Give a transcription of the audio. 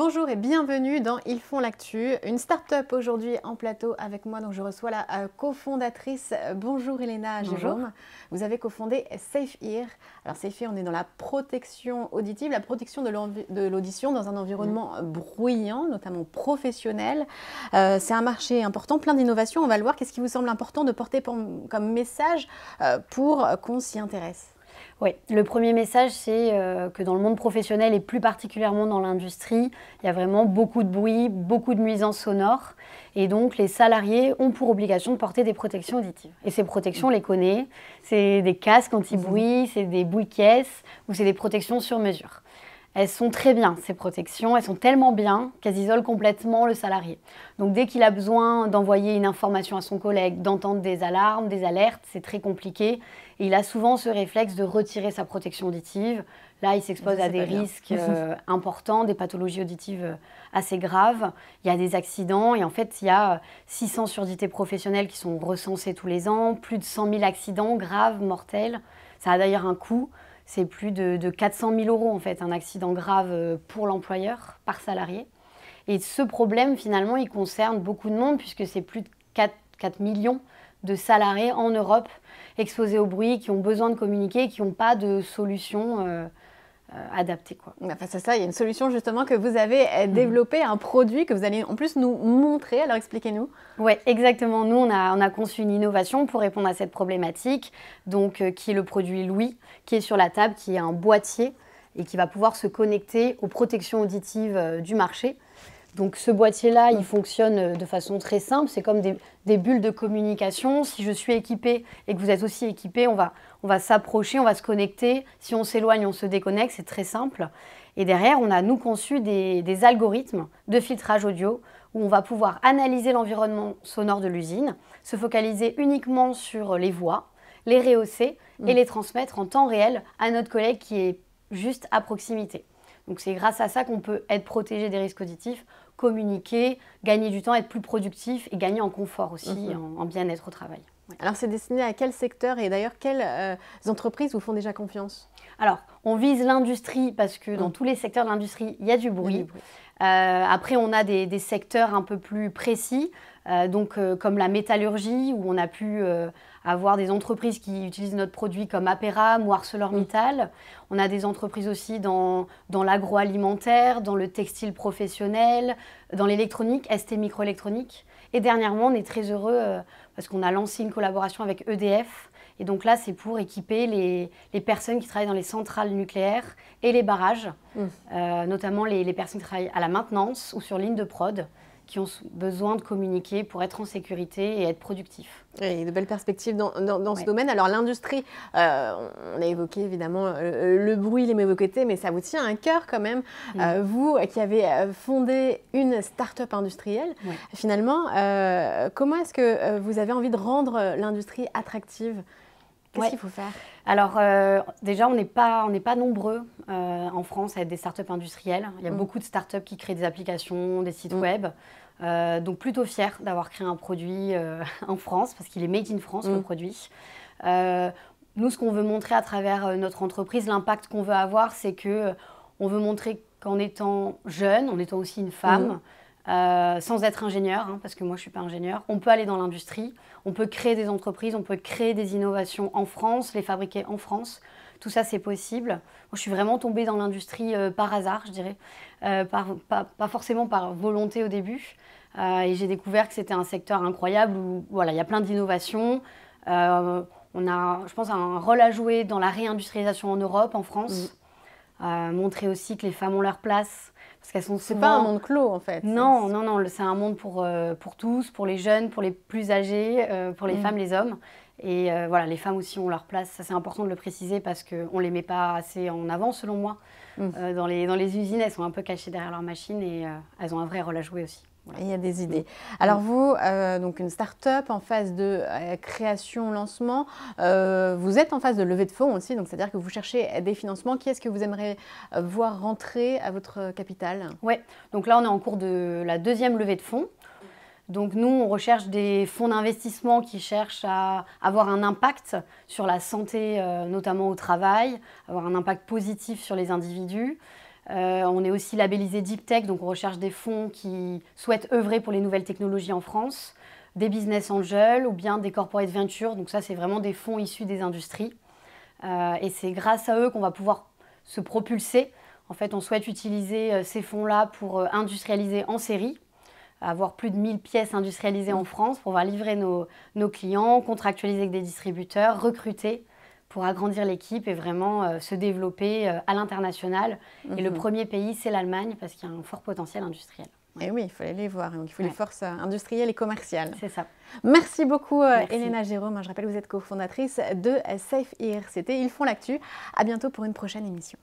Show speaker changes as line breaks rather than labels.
Bonjour et bienvenue dans Ils font l'actu, une start-up aujourd'hui en plateau avec moi. Donc je reçois la cofondatrice. Bonjour Elena Jérôme. Vous avez cofondé SafeEar. Alors SafeEar, on est dans la protection auditive, la protection de l'audition dans un environnement bruyant, notamment professionnel. C'est un marché important, plein d'innovations. On va le voir. Qu'est-ce qui vous semble important de porter comme message pour qu'on s'y intéresse ?
Oui, le premier message, c'est que dans le monde professionnel et plus particulièrement dans l'industrie, il y a vraiment beaucoup de bruit, beaucoup de nuisances sonores. Et donc, les salariés ont pour obligation de porter des protections auditives. Et ces protections, on les connaît. C'est des casques anti-bruit, c'est des boules-caisses ou c'est des protections sur mesure. Elles sont très bien, ces protections. Elles sont tellement bien qu'elles isolent complètement le salarié. Donc, dès qu'il a besoin d'envoyer une information à son collègue, d'entendre des alarmes, des alertes, c'est très compliqué. Et il a souvent ce réflexe de retirer sa protection auditive. Là, il s'expose à des risques importants, des pathologies auditives assez graves. Il y a des accidents et en fait, il y a 600 surdités professionnelles qui sont recensées tous les ans, plus de 100 000 accidents graves, mortels. Ça a d'ailleurs un coût. C'est plus de 400 000 € en fait, un accident grave pour l'employeur, par salarié. Et ce problème, finalement, il concerne beaucoup de monde puisque c'est plus de 4 millions de salariés en Europe exposés au bruit, qui ont besoin de communiquer, qui n'ont pas de solution adaptée, quoi.
Face à ça, il y a une solution justement que vous avez développée, un produit que vous allez en plus nous montrer. Alors expliquez-nous.
Oui, exactement. Nous, on a conçu une innovation pour répondre à cette problématique, donc, qui est le produit Louis, qui est sur la table, qui est un boîtier et qui va pouvoir se connecter aux protections auditives du marché. Donc ce boîtier-là, il fonctionne de façon très simple. C'est comme des bulles de communication. Si je suis équipée et que vous êtes aussi équipée, on va s'approcher, on va se connecter. Si on s'éloigne, on se déconnecte. C'est très simple. Et derrière, on a, nous, conçu des algorithmes de filtrage audio où on va pouvoir analyser l'environnement sonore de l'usine, se focaliser uniquement sur les voix, les rehausser et les transmettre en temps réel à notre collègue qui est juste à proximité. Donc c'est grâce à ça qu'on peut être protégé des risques auditifs, communiquer, gagner du temps, être plus productif et gagner en confort aussi, en bien-être au travail.
Ouais. Alors c'est destiné à quel secteur et d'ailleurs quelles entreprises vous font déjà confiance?
Alors on vise l'industrie parce que dans tous les secteurs de l'industrie, il y a du bruit. Après on a des secteurs un peu plus précis, comme la métallurgie où on a pu avoir des entreprises qui utilisent notre produit comme Aperam ou ArcelorMittal. On a des entreprises aussi dans l'agroalimentaire, dans le textile professionnel, dans l'électronique, ST Microélectronique. Et dernièrement, on est très heureux parce qu'on a lancé une collaboration avec EDF. Et donc là, c'est pour équiper les personnes qui travaillent dans les centrales nucléaires et les barrages, notamment les personnes qui travaillent à la maintenance ou sur ligne de prod, qui ont besoin de communiquer pour être en sécurité et être productifs.
Et de belles perspectives dans ce domaine. Alors l'industrie, on a évoqué évidemment le bruit, les mobilités, mais ça vous tient à cœur quand même. Vous qui avez fondé une start-up industrielle, finalement, comment est-ce que vous avez envie de rendre l'industrie attractive ? Qu'est-ce qu'il faut faire?
Alors déjà, on n'est pas nombreux en France à être des startups industrielles. Il y a beaucoup de startups qui créent des applications, des sites web. Donc plutôt fière d'avoir créé un produit en France, parce qu'il est made in France, le produit. Nous, ce qu'on veut montrer à travers notre entreprise, l'impact qu'on veut avoir, c'est qu'on veut montrer qu'en étant jeune, en étant aussi une femme, sans être ingénieur, parce que moi je ne suis pas ingénieur, on peut aller dans l'industrie, on peut créer des entreprises, on peut créer des innovations en France, les fabriquer en France. Tout ça, c'est possible. Moi, je suis vraiment tombée dans l'industrie par hasard, je dirais, pas forcément par volonté au début. Et j'ai découvert que c'était un secteur incroyable où voilà, il y a plein d'innovations. On a, je pense, un rôle à jouer dans la réindustrialisation en Europe, en France. Montrer aussi que les femmes ont leur place. Parce qu'elles sont souvent...
C'est pas un monde clos, en fait.
Non, c'est un monde pour tous, pour les jeunes, pour les plus âgés, pour les femmes, les hommes. Et voilà, les femmes aussi ont leur place. Ça, c'est important de le préciser parce qu'on ne les met pas assez en avant, selon moi. Dans les usines, elles sont un peu cachées derrière leurs machines et elles ont un vrai rôle à jouer aussi.
Voilà. Il y a des idées. Alors vous, donc une start-up en phase de création-lancement, vous êtes en phase de levée de fonds aussi, donc c'est-à-dire que vous cherchez des financements. Qui est-ce que vous aimeriez voir rentrer à votre capital?
Oui, donc là on est en cours de la deuxième levée de fonds. Donc nous, on recherche des fonds d'investissement qui cherchent à avoir un impact sur la santé, notamment au travail, avoir un impact positif sur les individus. On est aussi labellisé Deep Tech, donc on recherche des fonds qui souhaitent œuvrer pour les nouvelles technologies en France, des business angels ou bien des corporate ventures. Donc ça, c'est vraiment des fonds issus des industries. Et c'est grâce à eux qu'on va pouvoir se propulser. En fait, on souhaite utiliser ces fonds-là pour industrialiser en série, avoir plus de 1000 pièces industrialisées en France pour pouvoir livrer nos clients, contractualiser avec des distributeurs, recruter pour agrandir l'équipe et vraiment se développer à l'international. Et le premier pays, c'est l'Allemagne parce qu'il y a un fort potentiel industriel.
Ouais. Et oui, il faut aller les voir. Donc, il faut les forces industrielles et commerciales.
C'est ça.
Merci beaucoup, Elena Jérôme. Je rappelle que vous êtes cofondatrice de SafeHear. C'était Ils font l'actu. À bientôt pour une prochaine émission.